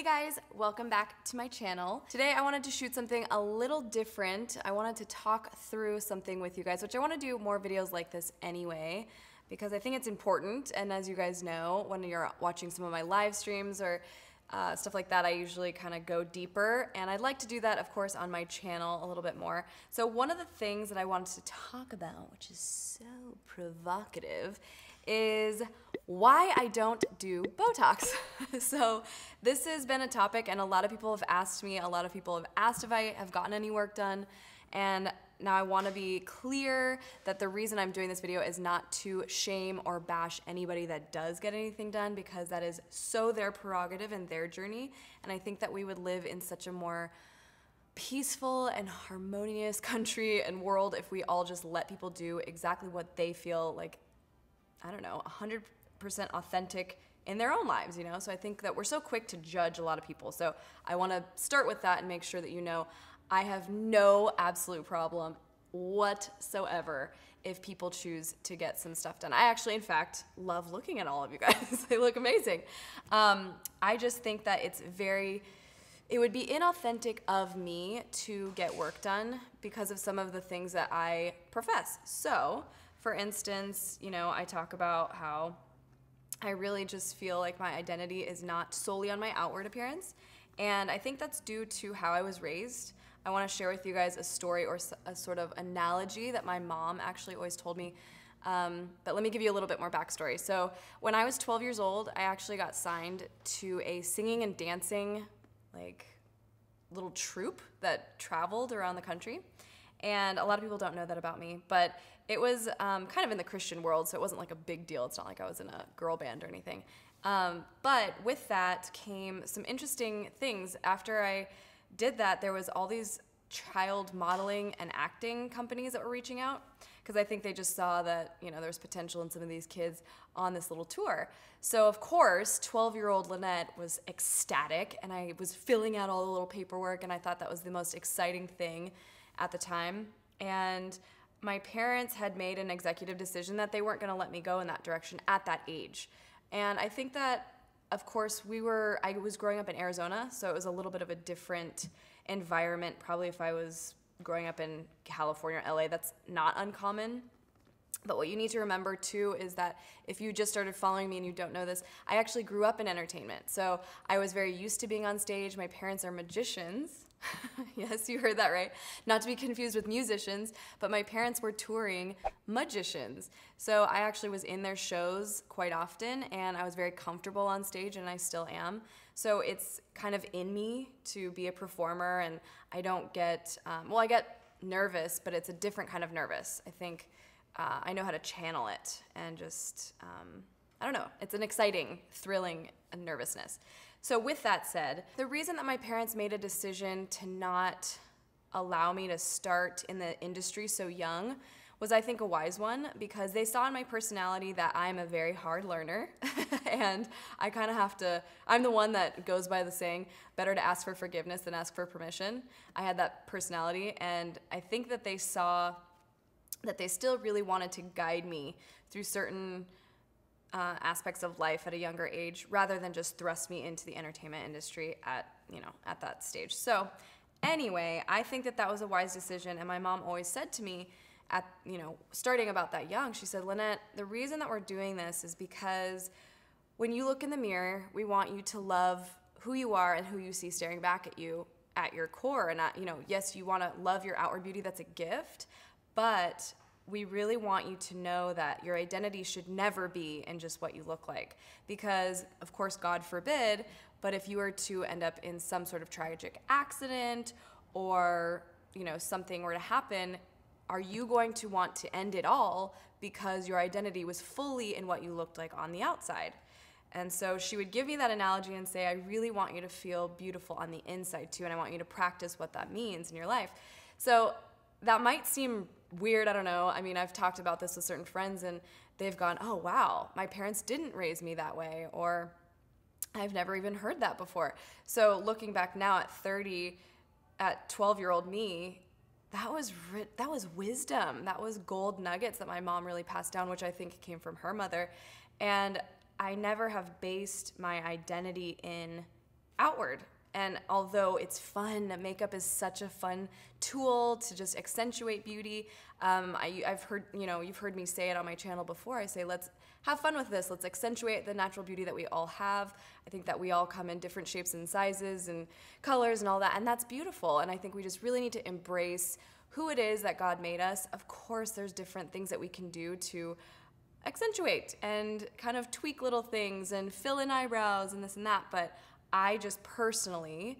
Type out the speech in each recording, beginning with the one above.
guys, welcome back to my channel. Today I wanted to shoot something a little different. I wanted to talk through something with you guys, which I want to do more videos like this anyway, because I think it's important. And as you guys know, when you're watching some of my live streams or stuff like that, I usually kind of go deeper, and I'd like to do that, of course, on my channel a little bit more. So one of the things that I wanted to talk about, which is so provocative, is why I don't do Botox. So this has been a topic, and a lot of people have asked me, a lot of people have asked if I have gotten any work done, and now I want to be clear that the reason I'm doing this video is not to shame or bash anybody that does get anything done, because that is so their prerogative and their journey, and I think that we would live in such a more peaceful and harmonious country and world if we all just let people do exactly what they feel like, I don't know, 100% authentic in their own lives, you know? So I think that we're so quick to judge a lot of people. So I want to start with that and make sure that you know I have no absolute problem whatsoever if people choose to get some stuff done. I actually, in fact, love looking at all of you guys. They look amazing. I just think that it would be inauthentic of me to get work done because of some of the things that I profess. So, for instance, you know, I talk about how I really just feel like my identity is not solely on my outward appearance, and I think that's due to how I was raised. I want to share with you guys a story or a sort of analogy that my mom actually always told me, but let me give you a little bit more backstory. So when I was 12 years old, I actually got signed to a singing and dancing like little troupe that traveled around the country. And a lot of people don't know that about me, but it was kind of in the Christian world, so it wasn't like a big deal. It's not like I was in a girl band or anything. But with that came some interesting things. After I did that, there was all these child modeling and acting companies that were reaching out, because I think they just saw that, you know, there was potential in some of these kids on this little tour. So of course, 12-year-old Lynette was ecstatic, and I was filling out all the little paperwork, and I thought that was the most exciting thing at the time. And my parents had made an executive decision that they weren't going to let me go in that direction at that age. And I think that, of course, I was growing up in Arizona, so it was a little bit of a different environment. Probably if I was growing up in California or LA, that's not uncommon. But what you need to remember too is that if you just started following me and you don't know this, I actually grew up in entertainment. So I was very used to being on stage. My parents are magicians. Yes, you heard that right. Not to be confused with musicians, but my parents were touring magicians. So I actually was in their shows quite often, and I was very comfortable on stage, and I still am. So it's kind of in me to be a performer, and I don't get, I get nervous, but it's a different kind of nervous. I think I know how to channel it, and just, I don't know, it's an exciting, thrilling nervousness. So with that said, the reason that my parents made a decision to not allow me to start in the industry so young was, I think, a wise one, because they saw in my personality that I'm a very hard learner, and I kind of have to, I'm the one that goes by the saying, better to ask for forgiveness than ask for permission. I had that personality, and I think that they saw that they still really wanted to guide me through certain aspects of life at a younger age, rather than just thrust me into the entertainment industry at that stage. So anyway, I think that that was a wise decision, and my mom always said to me starting about that young, she said, Lynette, the reason that we're doing this is because when you look in the mirror, we want you to love who you are and who you see staring back at you at your core. And yes, you want to love your outward beauty, that's a gift, but we really want you to know that your identity should never be in just what you look like. Because, of course, God forbid, but if you were to end up in some sort of tragic accident, or, something were to happen, are you going to want to end it all because your identity was fully in what you looked like on the outside? And so she would give me that analogy and say, I really want you to feel beautiful on the inside too, and I want you to practice what that means in your life. So that might seem weird, I don't know. I mean, I've talked about this with certain friends, and they've gone, oh wow, my parents didn't raise me that way, or I've never even heard that before. So looking back now at 30, at 12-year-old me, that was wisdom. That was gold nuggets that my mom really passed down, which I think came from her mother. And I never have based my identity in outward. And although it's fun, makeup is such a fun tool to just accentuate beauty. I've heard, you've heard me say it on my channel before. I say, let's have fun with this. Let's accentuate the natural beauty that we all have. I think that we all come in different shapes and sizes and colors and all that, and that's beautiful. And I think we just really need to embrace who it is that God made us. Of course, there's different things that we can do to accentuate and kind of tweak little things and fill in eyebrows and this and that, but I just personally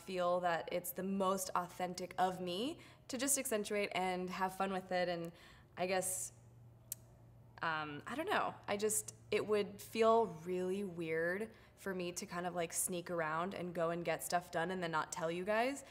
feel that it's the most authentic of me to just accentuate and have fun with it. And I guess, I don't know, it would feel really weird for me to kind of like sneak around and go and get stuff done and then not tell you guys.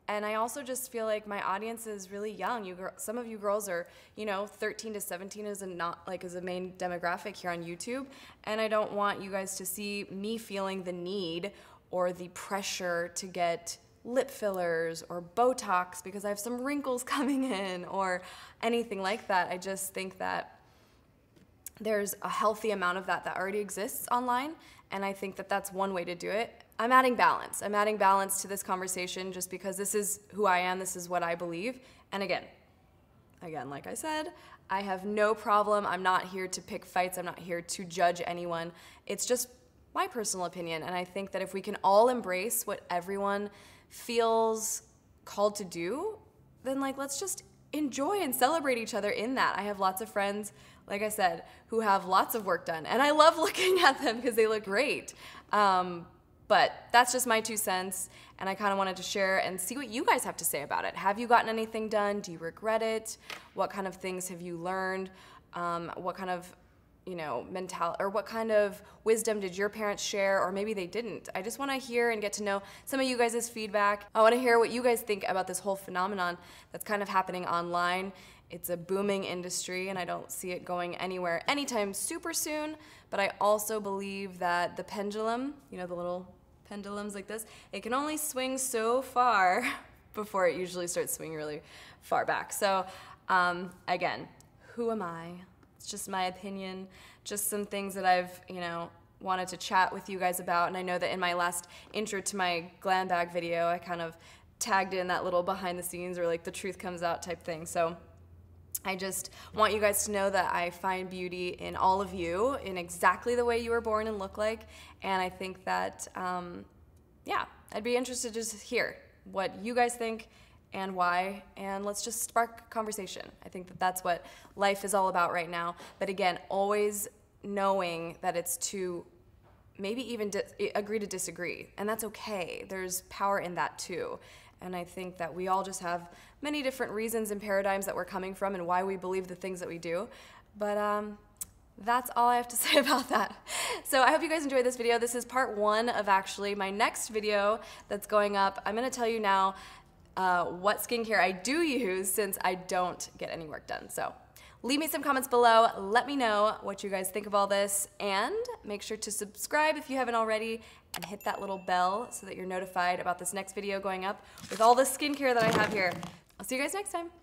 And I also just feel like my audience is really young. Some of you girls are, 13 to 17 is a main demographic here on YouTube. And I don't want you guys to see me feeling the need or the pressure to get lip fillers or Botox because I have some wrinkles coming in or anything like that. I just think that there's a healthy amount of that already exists online. And I think that that's one way to do it. I'm adding balance. I'm adding balance to this conversation just because this is who I am. This is what I believe. And again, like I said, I have no problem. I'm not here to pick fights. I'm not here to judge anyone. It's just my personal opinion. And I think that if we can all embrace what everyone feels called to do, then let's just enjoy and celebrate each other in that. I have lots of friends, like I said, who have lots of work done. And I love looking at them because they look great. But that's just my 2 cents, and I kind of wanted to share and see what you guys have to say about it. Have you gotten anything done? Do you regret it? What kind of things have you learned? What kind of, what kind of wisdom did your parents share, or maybe they didn't? I just want to hear and get to know some of you guys' feedback. I want to hear what you guys think about this whole phenomenon that's kind of happening online. It's a booming industry, and I don't see it going anywhere anytime super soon, but I also believe that the pendulum, the little pendulums like this, it can only swing so far before it usually starts swinging really far back. So again, who am I? It's just my opinion, just some things that I've, wanted to chat with you guys about. And I know that in my last intro to my glam bag video, I kind of tagged in that little behind the scenes or the truth comes out type thing. So I just want you guys to know that I find beauty in all of you, in exactly the way you were born and look like. And I think that, I'd be interested to just hear what you guys think and why, and let's just spark conversation. I think that that's what life is all about right now. But again, always knowing that it's to maybe even agree to disagree, and that's okay. There's power in that too. And I think that we all just have many different reasons and paradigms that we're coming from and why we believe the things that we do. But that's all I have to say about that. So I hope you guys enjoyed this video. This is part 1 of actually my next video that's going up. I'm going to tell you now what skincare I do use since I don't get any work done. So leave me some comments below. Let me know what you guys think of all this, and make sure to subscribe if you haven't already and hit that little bell so that you're notified about this next video going up with all the skincare that I have here. I'll see you guys next time.